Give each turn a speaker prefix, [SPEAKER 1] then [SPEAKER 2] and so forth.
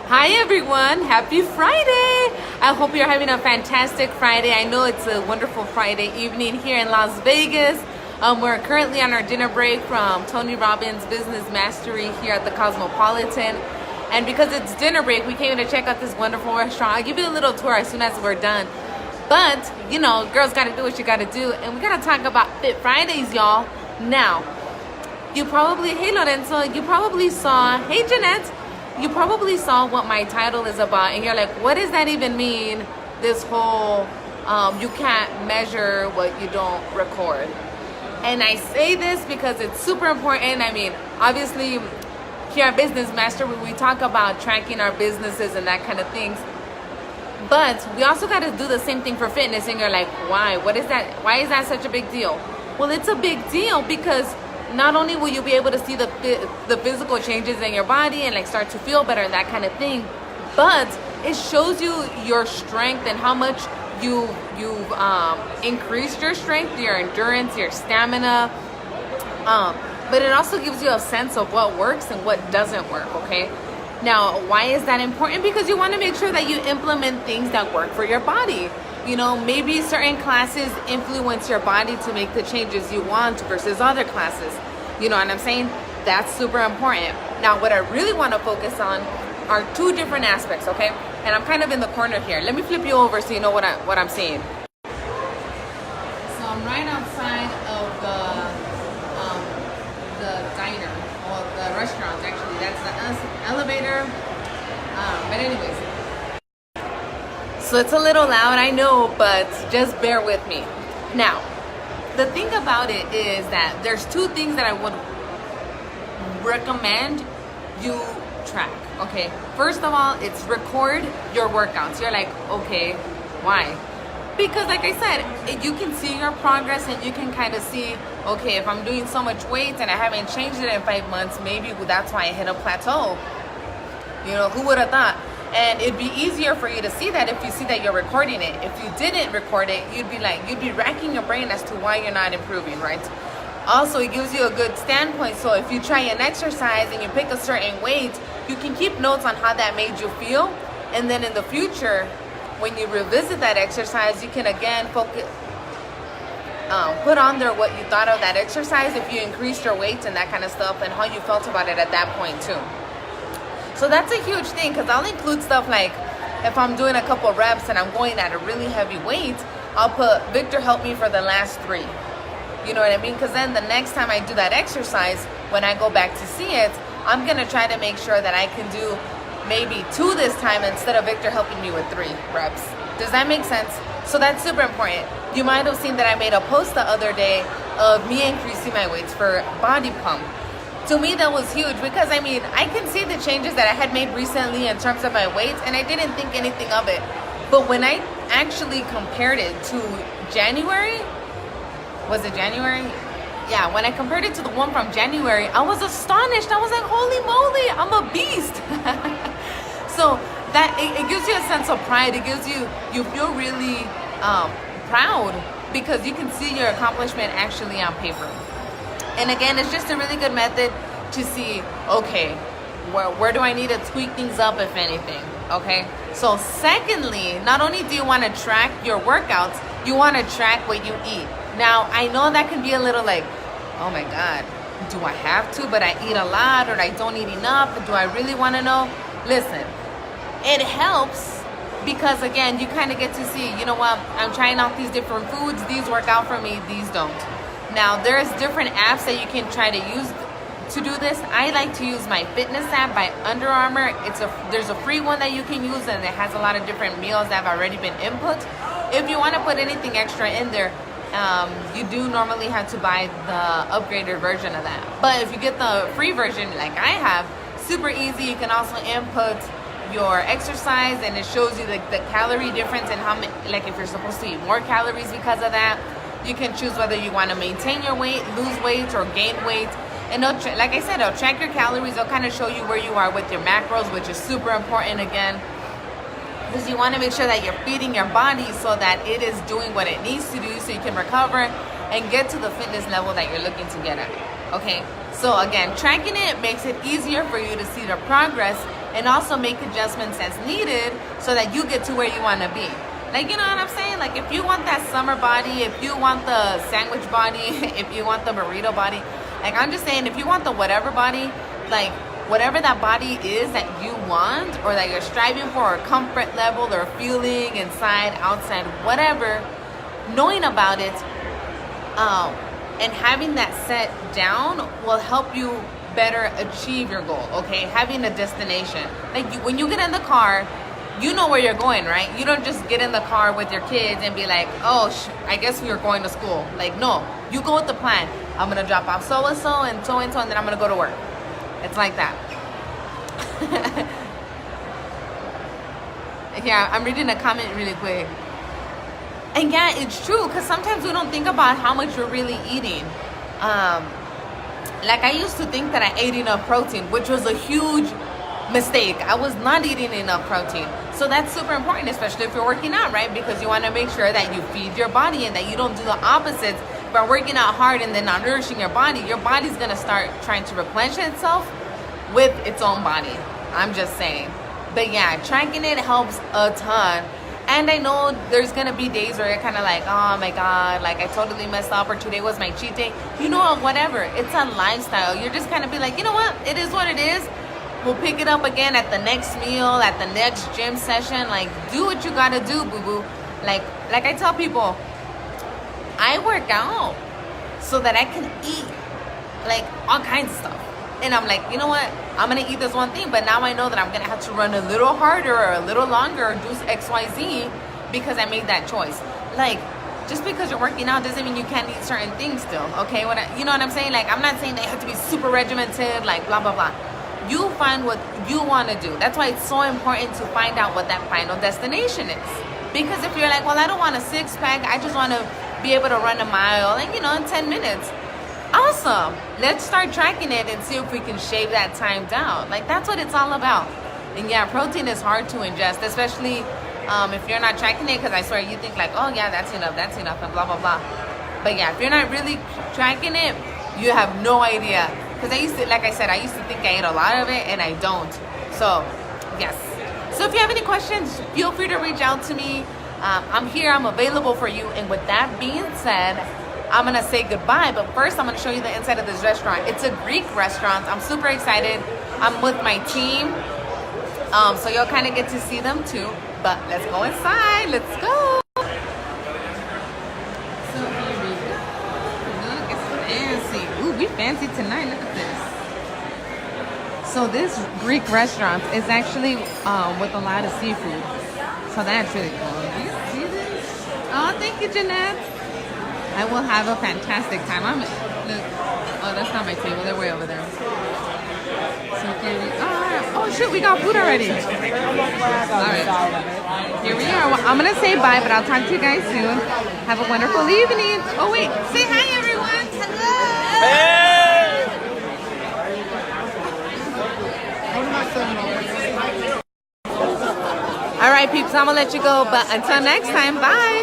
[SPEAKER 1] Hi everyone, happy Friday! I hope you're having a fantastic Friday. I know it's a wonderful Friday evening here in Las Vegas. We're currently on our dinner break from Tony Robbins Business Mastery here at the Cosmopolitan. And because it's dinner break, we came to check out this wonderful restaurant. I'll give you a little tour as soon as we're done. But, you know, girls gotta do what you gotta do. And we gotta talk about Fit Fridays, y'all. Now, hey Lorenzo, you probably saw, hey Jeanette, you probably saw what my title is about, and you're like, what does that even mean? This whole, you can't measure what you don't record. And I say this because it's super important. I mean, obviously, here at Business Master, we talk about tracking our businesses and that kind of things. But we also got to do the same thing for fitness, and you're like, why? What is that? Why is that such a big deal? Well, it's a big deal because not only will you be able to see the physical changes in your body and like start to feel better and that kind of thing, but it shows you your strength and how much you've increased your strength, your endurance, your stamina. But it also gives you a sense of what works and what doesn't work, okay? Now, why is that important? Because you want to make sure that you implement things that work for your body. You know, maybe certain classes influence your body to make the changes you want versus other classes. You know what I'm saying? That's super important. Now, what I really want to focus on are two different aspects, okay? And I'm kind of in the corner here. Let me flip you over so you know what I'm saying. So I'm right outside of the diner, or the restaurant, actually. That's the elevator. But anyways. So it's a little loud, I know, but just bear with me. Now, the thing about it is that there's two things that I would recommend you track, okay? First of all, it's record your workouts. You're like, okay, why? Because like I said, you can see your progress and you can kind of see, okay, if I'm doing so much weight and I haven't changed it in 5 months, maybe that's why I hit a plateau. You know, who would have thought? And it'd be easier for you to see that if you see that you're recording it. If you didn't record it, you'd be racking your brain as to why you're not improving, right? Also, it gives you a good standpoint. So if you try an exercise and you pick a certain weight, you can keep notes on how that made you feel. And then in the future, when you revisit that exercise, you can again focus, put on there what you thought of that exercise, if you increased your weight and that kind of stuff, and how you felt about it at that point too. So that's a huge thing, because I'll include stuff like if I'm doing a couple reps and I'm going at a really heavy weight, I'll put Victor help me for the last 3. You know what I mean? Because then the next time I do that exercise, when I go back to see it, I'm going to try to make sure that I can do maybe 2 this time instead of Victor helping me with 3 reps. Does that make sense? So that's super important. You might have seen that I made a post the other day of me increasing my weights for body pump. To me, that was huge because, I mean, I can see the changes that I had made recently in terms of my weight, and I didn't think anything of it. But when I actually compared it to January, was it January? Yeah, when I compared it to the one from January, I was astonished. I was like, holy moly, I'm a beast. So that it gives you a sense of pride. It gives you feel really proud because you can see your accomplishment actually on paper. And again, it's just a really good method to see, okay, where do I need to tweak things up, if anything, okay? So secondly, not only do you want to track your workouts, you want to track what you eat. Now, I know that can be a little like, oh my God, do I have to? But I eat a lot, or I don't eat enough. Do I really want to know? Listen, it helps because, again, you kind of get to see, you know what, I'm trying out these different foods. These work out for me, these don't. Now, there's different apps that you can try to use to do this. I like to use my fitness app by Under Armour. There's a free one that you can use, and it has a lot of different meals that have already been input. If you want to put anything extra in there, you do normally have to buy the upgraded version of that. But if you get the free version like I have, super easy. You can also input your exercise, and it shows you the calorie difference and how many, like if you're supposed to eat more calories because of that. You can choose whether you want to maintain your weight, lose weight, or gain weight. And like I said, it'll track your calories. It'll kind of show you where you are with your macros, which is super important again. Because you want to make sure that you're feeding your body so that it is doing what it needs to do so you can recover and get to the fitness level that you're looking to get at. Okay, so again, tracking it makes it easier for you to see the progress and also make adjustments as needed so that you get to where you want to be. Like, you know what I'm saying? Like, if you want that summer body, if you want the sandwich body, if you want the burrito body, like, I'm just saying, if you want the whatever body, like, whatever that body is that you want or that you're striving for, or comfort level or feeling inside, outside, whatever, knowing about it and having that set down will help you better achieve your goal, okay? Having a destination. Like, when you get in the car, you know where you're going, right? You don't just get in the car with your kids and be like, oh, I guess we are going to school. Like, no, you go with the plan. I'm going to drop off so-and-so and so-and-so, and then I'm going to go to work. It's like that. Yeah, I'm reading a comment really quick. And yeah, it's true, because sometimes we don't think about how much we're really eating. Like, I used to think that I ate enough protein, which was a huge mistake. I was not eating enough protein. So that's super important, especially if you're working out, right? Because you want to make sure that you feed your body and that you don't do the opposites by working out hard and then not nourishing your body. Your body's going to start trying to replenish itself with its own body. I'm just saying. But yeah, tracking it helps a ton. And I know there's going to be days where you're kind of like, oh my God, like I totally messed up, or today was my cheat day. You know what, whatever. It's a lifestyle. You're just kind of be like, you know what, it is what it is. We'll pick it up again at the next meal, at the next gym session. Like, do what you got to do, boo-boo. Like I tell people, I work out so that I can eat like all kinds of stuff. And I'm like, you know what? I'm going to eat this one thing, but now I know that I'm going to have to run a little harder or a little longer or do X, Y, Z because I made that choice. Like, just because you're working out doesn't mean you can't eat certain things still, okay? You know what I'm saying? Like, I'm not saying they have to be super regimented, like blah, blah, blah. You find what you want to do. That's why it's so important to find out what that final destination is. Because if you're like, well, I don't want a six-pack, I just want to be able to run a mile, and, you know, in 10 minutes. Awesome. Let's start tracking it and see if we can shave that time down. Like, that's what it's all about. And yeah, protein is hard to ingest, especially if you're not tracking it, because I swear you think like, oh yeah, that's enough, and blah, blah, blah. But yeah, if you're not really tracking it, you have no idea. Because I used to, like I said, I used to think I ate a lot of it, and I don't. So, yes. So if you have any questions, feel free to reach out to me. I'm here, I'm available for you. And with that being said, I'm gonna say goodbye, but first I'm gonna show you the inside of this restaurant. It's a Greek restaurant. I'm super excited. I'm with my team, so you'll kind of get to see them too. But let's go inside. Let's go. So here we go. Look, it's fancy. Ooh, we fancy tonight. Look at this. So this Greek restaurant is actually with a lot of seafood. So that's really cool. Do you see this? Oh, thank you, Jeanette. I will have a fantastic time. Look, oh, that's not my table. They're way over there. So here we are. Oh, shoot, we got food already. All right. Here we are. Well, I'm going to say bye, but I'll talk to you guys soon. Have a wonderful evening. Oh, wait. Say hi, everyone. Hello. Hey. All right, peeps, I'm going to let you go. But until next time, bye.